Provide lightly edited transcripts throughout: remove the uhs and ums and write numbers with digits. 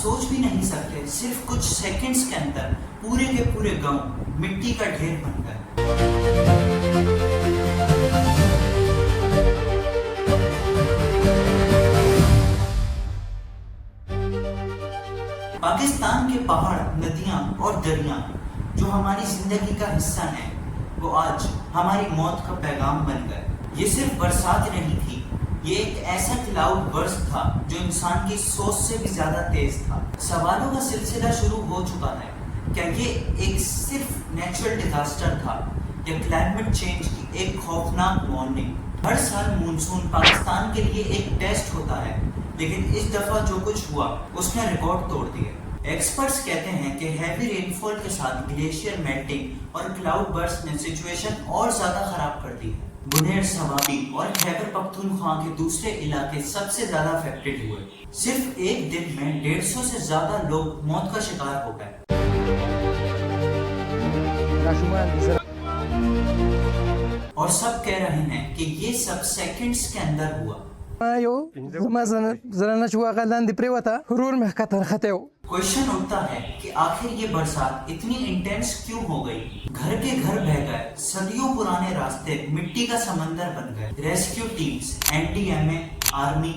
सोच भी नहीं सकते, सिर्फ कुछ सेकंड्स के अंदर पूरे के पूरे गांव मिट्टी का ढेर बन गए। पाकिस्तान के पहाड़, नदियां और दरिया जो हमारी जिंदगी का हिस्सा हैं, वो आज हमारी मौत का पैगाम बन गए। ये सिर्फ बरसात नहीं थी, ये एक ऐसा क्लाउड बर्स्ट था जो इंसान की सोच से भी ज्यादा तेज था। सवालों का सिलसिला शुरू हो चुका है, क्या ये एक सिर्फ नेचुरल डिजास्टर था या क्लाइमेट चेंज की एक खौफनाक वार्निंग? हर साल मानसून पाकिस्तान के लिए एक टेस्ट होता है, लेकिन इस दफा जो कुछ हुआ उसने रिकॉर्ड तोड़ दिए। एक्सपर्ट्स कहते हैं कि हैवी रेनफॉल के साथ ग्लेशियर मेल्टिंग और क्लाउड बर्स्ट ने सिचुएशन और ज्यादा खराब कर दी है। बुनेर, सवाबी और खैबर पख्तूनख्वा के दूसरे इलाके सबसे ज्यादा अफेक्टेड हुए। सिर्फ एक दिन में 150 से ज्यादा लोग मौत का शिकार हो गए। और सब कह रहे हैं कि ये सब सेकंड्स के अंदर हुआ। क्वेश्चन उठता है कि आखिर ये बरसात इतनी इंटेंस क्यों हो गई? घर के घर बह गए, सदियों पुराने रास्ते मिट्टी का समंदर बन गए। Rescue teams, NDMA, army,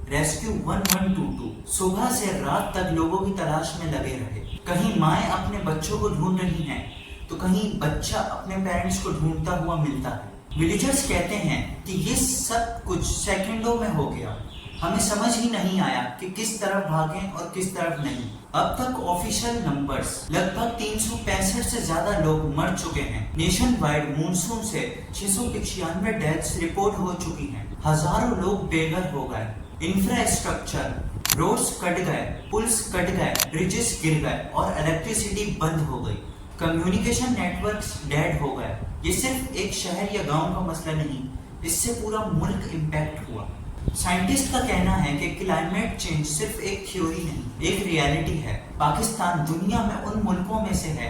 rescue 1122 सुबह से रात तक लोगों की तलाश में लगे रहे। कहीं माएं अपने बच्चों को ढूंढ रही हैं, तो कहीं बच्चा अपने पेरेंट्स को ढूंढता हुआ मिलता है। विलेजर्स कहते हैं कि ये सब कुछ सेकंडों में हो गया। हमें समझ ही नहीं आया कि किस तरफ भागें और किस तरफ नहीं। अब तक ऑफिशियल नंबर्स लगभग 365 से ज्यादा लोग मर चुके हैं। नेशन वाइड मानसून से 695 डेथ्स रिपोर्ट हो चुकी हैं। हजारों लोग बेघर हो गए। इंफ्रास्ट्रक्चर, रोड्स कट गए, पुल्स कट गए, ब्रिजेस गिर गए और इलेक्ट्रिसिटी बंद हो गई। कम्युनिकेशन नेटवर्क्स डेड हो गए। ये सिर्फ एक शहर या गांव का मसला नहीं, इससे पूरा मुल्क इम्पैक्ट हुआ। साइंटिस्ट का कहना है कि क्लाइमेट चेंज सिर्फ एक थ्योरी नहीं, एक रियलिटी है। पाकिस्तान दुनिया में उन मुल्कों में से है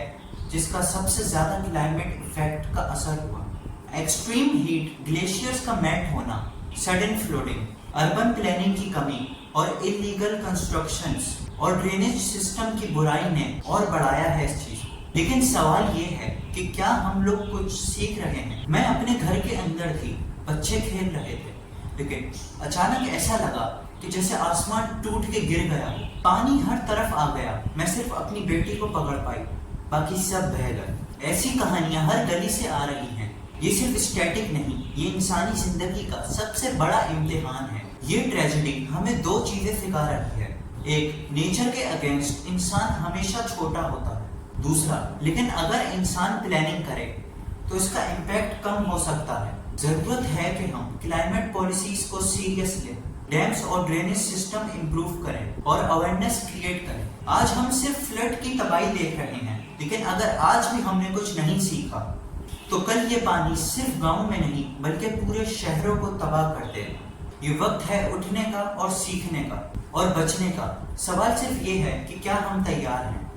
जिसका सबसे ज्यादा क्लाइमेट इफेक्ट का असर हुआ। एक्सट्रीम हीट, ग्लेशियर्स का मेल्ट होना, सडन फ्लोडिंग, अर्बन प्लानिंग की कमी और इलीगल कंस्ट्रक्शंस और ड्रेनेज सिस्टम की बुराई ने और बढ़ाया है इस चीज। लेकिन सवाल ये है कि क्या हम लोग कुछ सीख रहे हैं? मैं अपने घर के अंदर थी, बच्चे खेल रहे थे, लेकिन अचानक ऐसा लगा कि जैसे आसमान टूट के गिर गया हो। पानी हर तरफ आ गया। मैं सिर्फ अपनी बेटी को पकड़ पाई, बाकी सब बह गए। ऐसी कहानियां हर गली से आ रही हैं। ये सिर्फ स्टैटिक नहीं, ये इंसानी जिंदगी का सबसे बड़ा इम्तिहान है। ये ट्रेजेडी हमें दो चीजें सिखा रही है। एक, नेचर के अगेंस्ट इंसान हमेशा छोटा होता है। दूसरा, लेकिन अगर इंसान प्लानिंग करे तो इसका इम्पैक्ट कम हो सकता है। जरूरत है कि हम क्लाइमेट पॉलिसीज को सीरियस लें, डैम्स और ड्रेनेज सिस्टम इंप्रूव करें और अवेयरनेस क्रिएट करें। आज हम सिर्फ फ्लड की तबाही देख रहे हैं, लेकिन अगर आज भी हमने कुछ नहीं सीखा तो कल ये पानी सिर्फ गांव में नहीं बल्कि पूरे शहरों को तबाह कर देगा। ये वक्त है उठने का और सीखने का और बचने का। सवाल सिर्फ ये है कि क्या हम तैयार हैं?